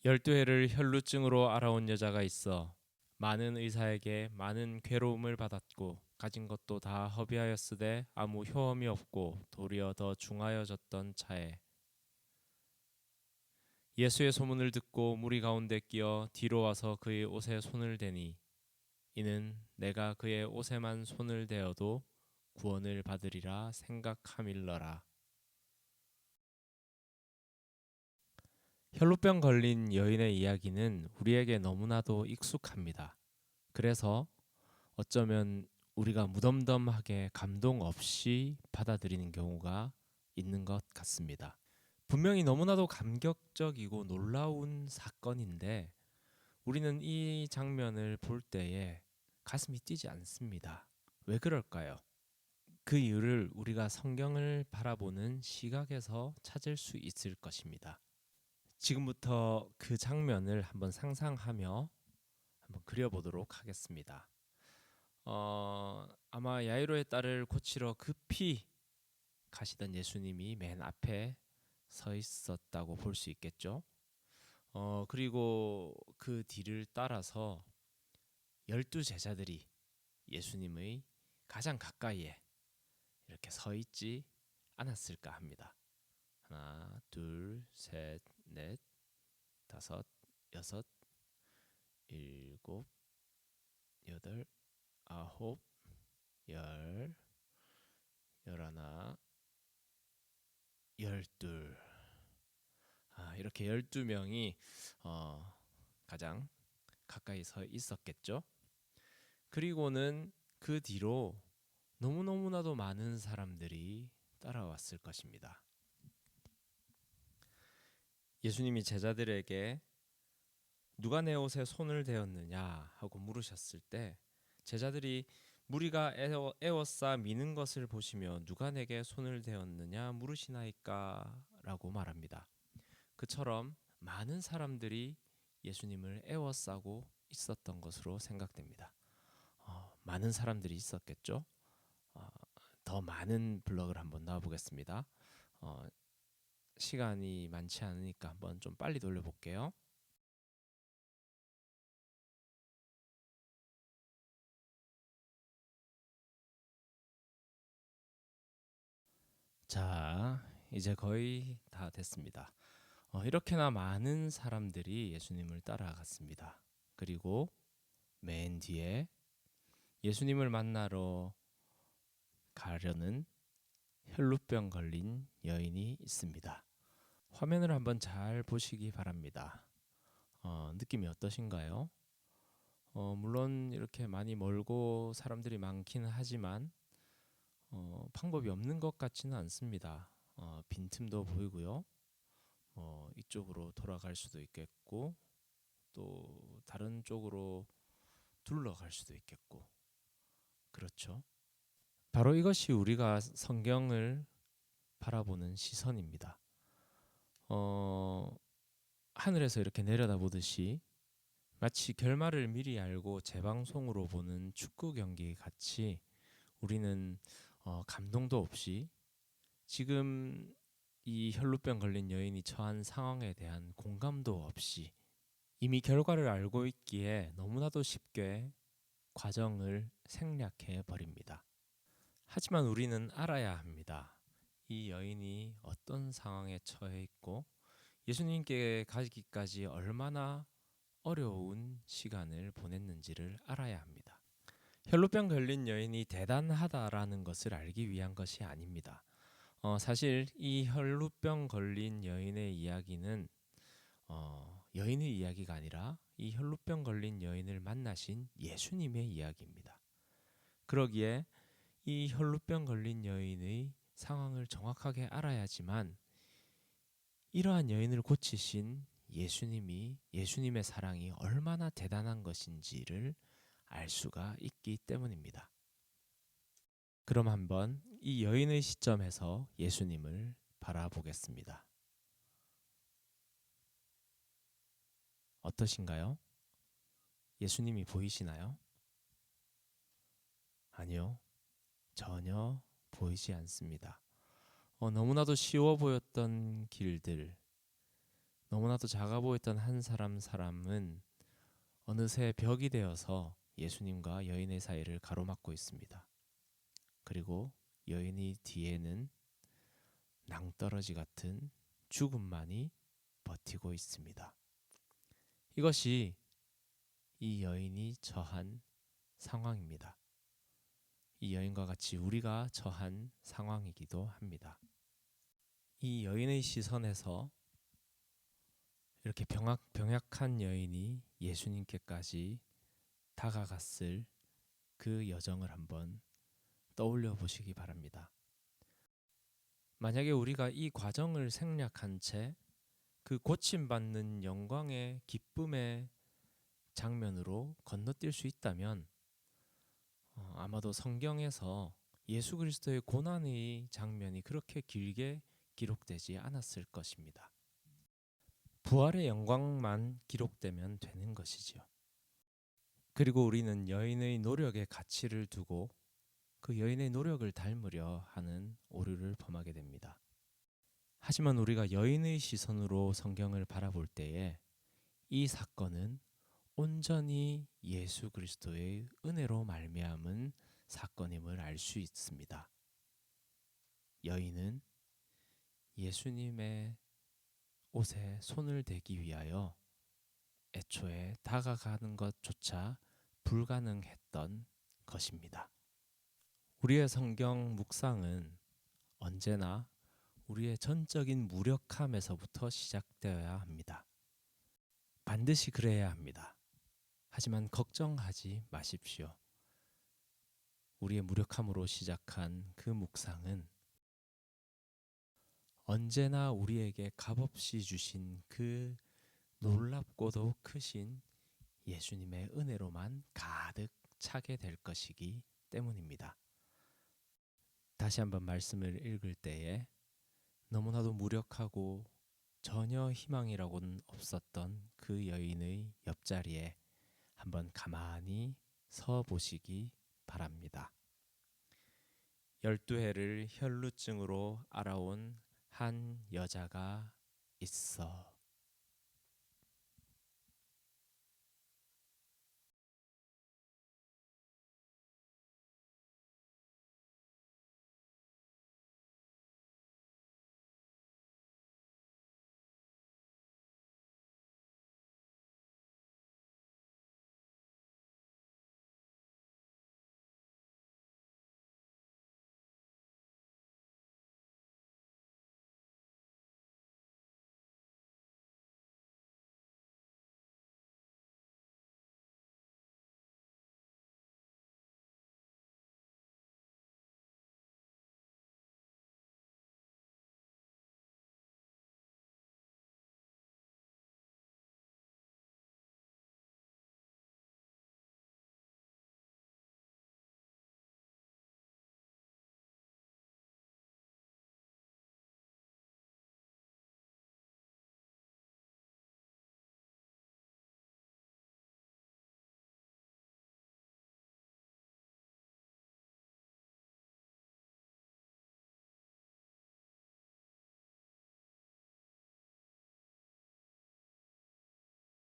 12회를 혈루증으로 알아온 여자가 있어 많은 의사에게 많은 괴로움을 받았고 가진 것도 다 허비하였으되 아무 효험이 없고 도리어 더 중하여졌던 차에 예수의 소문을 듣고 무리 가운데 끼어 뒤로 와서 그의 옷에 손을 대니 이는 내가 그의 옷에만 손을 대어도 구원을 받으리라 생각함일러라. 혈루병 걸린 여인의 이야기는 우리에게 너무나도 익숙합니다. 그래서 어쩌면 우리가 무덤덤하게 감동 없이 받아들이는 경우가 있는 것 같습니다. 분명히 너무나도 감격적이고 놀라운 사건인데 우리는 이 장면을 볼 때에 가슴이 뛰지 않습니다. 왜 그럴까요? 그 이유를 우리가 성경을 바라보는 시각에서 찾을 수 있을 것입니다. 지금부터 그 장면을 한번 상상하며 한번 그려보도록 하겠습니다. 아마 야이로의 딸을 고치러 급히 가시던 예수님이 맨 앞에 서 있었다고 볼 수 있겠죠. 그리고 그 뒤를 따라서 12제자들이 예수님의 가장 가까이에 이렇게 서 있지 않았을까 합니다. 하나, 둘, 셋, 넷, 다섯, 여섯, 일곱, 여덟, 아홉, 열, 열하나, 열둘. 이렇게 12명이 가장 가까이 서 있었겠죠. 그리고는 그 뒤로 너무너무나도 많은 사람들이 따라왔을 것입니다. 예수님이 제자들에게 누가 내 옷에 손을 대었느냐 하고 물으셨을 때 제자들이 무리가 에워싸 미는 것을 보시며 누가 내게 손을 대었느냐 물으시나이까 라고 말합니다. 그처럼 많은 사람들이 예수님을 에워싸고 있었던 것으로 생각됩니다. 많은 사람들이 있었겠죠. 더 많은 블럭을 한번 넣어보겠습니다. 시간이 많지 않으니까 한번 좀 빨리 돌려볼게요. 자, 이제 거의 다 됐습니다. 이렇게나 많은 사람들이 예수님을 따라갔습니다. 그리고 맨 뒤에 예수님을 만나러 가려는 혈루병 걸린 여인이 있습니다. 화면을 한번 잘 보시기 바랍니다. 느낌이 어떠신가요? 물론 이렇게 많이 멀고 사람들이 많기는 하지만 방법이 없는 것 같지는 않습니다. 빈틈도 보이고요. 이쪽으로 돌아갈 수도 있겠고 또 다른 쪽으로 둘러갈 수도 있겠고 그렇죠. 바로 이것이 우리가 성경을 바라보는 시선입니다. 하늘에서 이렇게 내려다보듯이 마치 결말을 미리 알고 재방송으로 보는 축구 경기 같이 우리는 감동도 없이 지금 이 혈루병 걸린 여인이 처한 상황에 대한 공감도 없이 이미 결과를 알고 있기에 너무나도 쉽게 과정을 생략해 버립니다. 하지만 우리는 알아야 합니다. 이 여인이 어떤 상황에 처해 있고 예수님께 가기까지 얼마나 어려운 시간을 보냈는지를 알아야 합니다. 혈루병 걸린 여인이 대단하다라는 것을 알기 위한 것이 아닙니다. 사실 이 혈루병 걸린 여인의 이야기는 여인의 이야기가 아니라 이 혈루병 걸린 여인을 만나신 예수님의 이야기입니다. 그러기에 이 혈루병 걸린 여인의 상황을 정확하게 알아야지만 이러한 여인을 고치신 예수님이 예수님의 사랑이 얼마나 대단한 것인지를 알 수가 있기 때문입니다. 그럼 한번 이 여인의 시점에서 예수님을 바라보겠습니다. 어떠신가요? 예수님이 보이시나요? 아니요. 전혀 보이지 않습니다. 너무나도 쉬워 보였던 길들, 너무나도 작아 보였던 한 사람은 어느새 벽이 되어서 예수님과 여인의 사이를 가로막고 있습니다. 그리고 여인의 뒤에는 낭떠러지 같은 죽음만이 버티고 있습니다. 이것이 이 여인이 처한 상황입니다. 이 여인과 같이 우리가 처한 상황이기도 합니다. 이 여인의 시선에서 이렇게 병약한 여인이 예수님께까지 다가갔을 그 여정을 한번 떠올려 보시기 바랍니다. 만약에 우리가 이 과정을 생략한 채 그 고침받는 영광의 기쁨의 장면으로 건너뛸 수 있다면 아마도 성경에서 예수 그리스도의 고난의 장면이 그렇게 길게 기록되지 않았을 것입니다. 부활의 영광만 기록되면 되는 것이지요. 그리고 우리는 여인의 노력에 가치를 두고 그 여인의 노력을 닮으려 하는 오류를 범하게 됩니다. 하지만 우리가 여인의 시선으로 성경을 바라볼 때에 이 사건은 온전히 예수 그리스도의 은혜로 말미암은 사건임을 알 수 있습니다. 여인은 예수님의 옷에 손을 대기 위하여 애초에 다가가는 것조차 불가능했던 것입니다. 우리의 성경 묵상은 언제나 우리의 전적인 무력함에서부터 시작되어야 합니다. 반드시 그래야 합니다. 하지만 걱정하지 마십시오. 우리의 무력함으로 시작한 그 묵상은 언제나 우리에게 값없이 주신 그 놀랍고도 크신 예수님의 은혜로만 가득 차게 될 것이기 때문입니다. 다시 한번 말씀을 읽을 때에 너무나도 무력하고 전혀 희망이라고는 없었던 그 여인의 옆자리에 한번 가만히 서 보시기 바랍니다. 12해를 혈루증으로 앓아온 한 여자가 있어.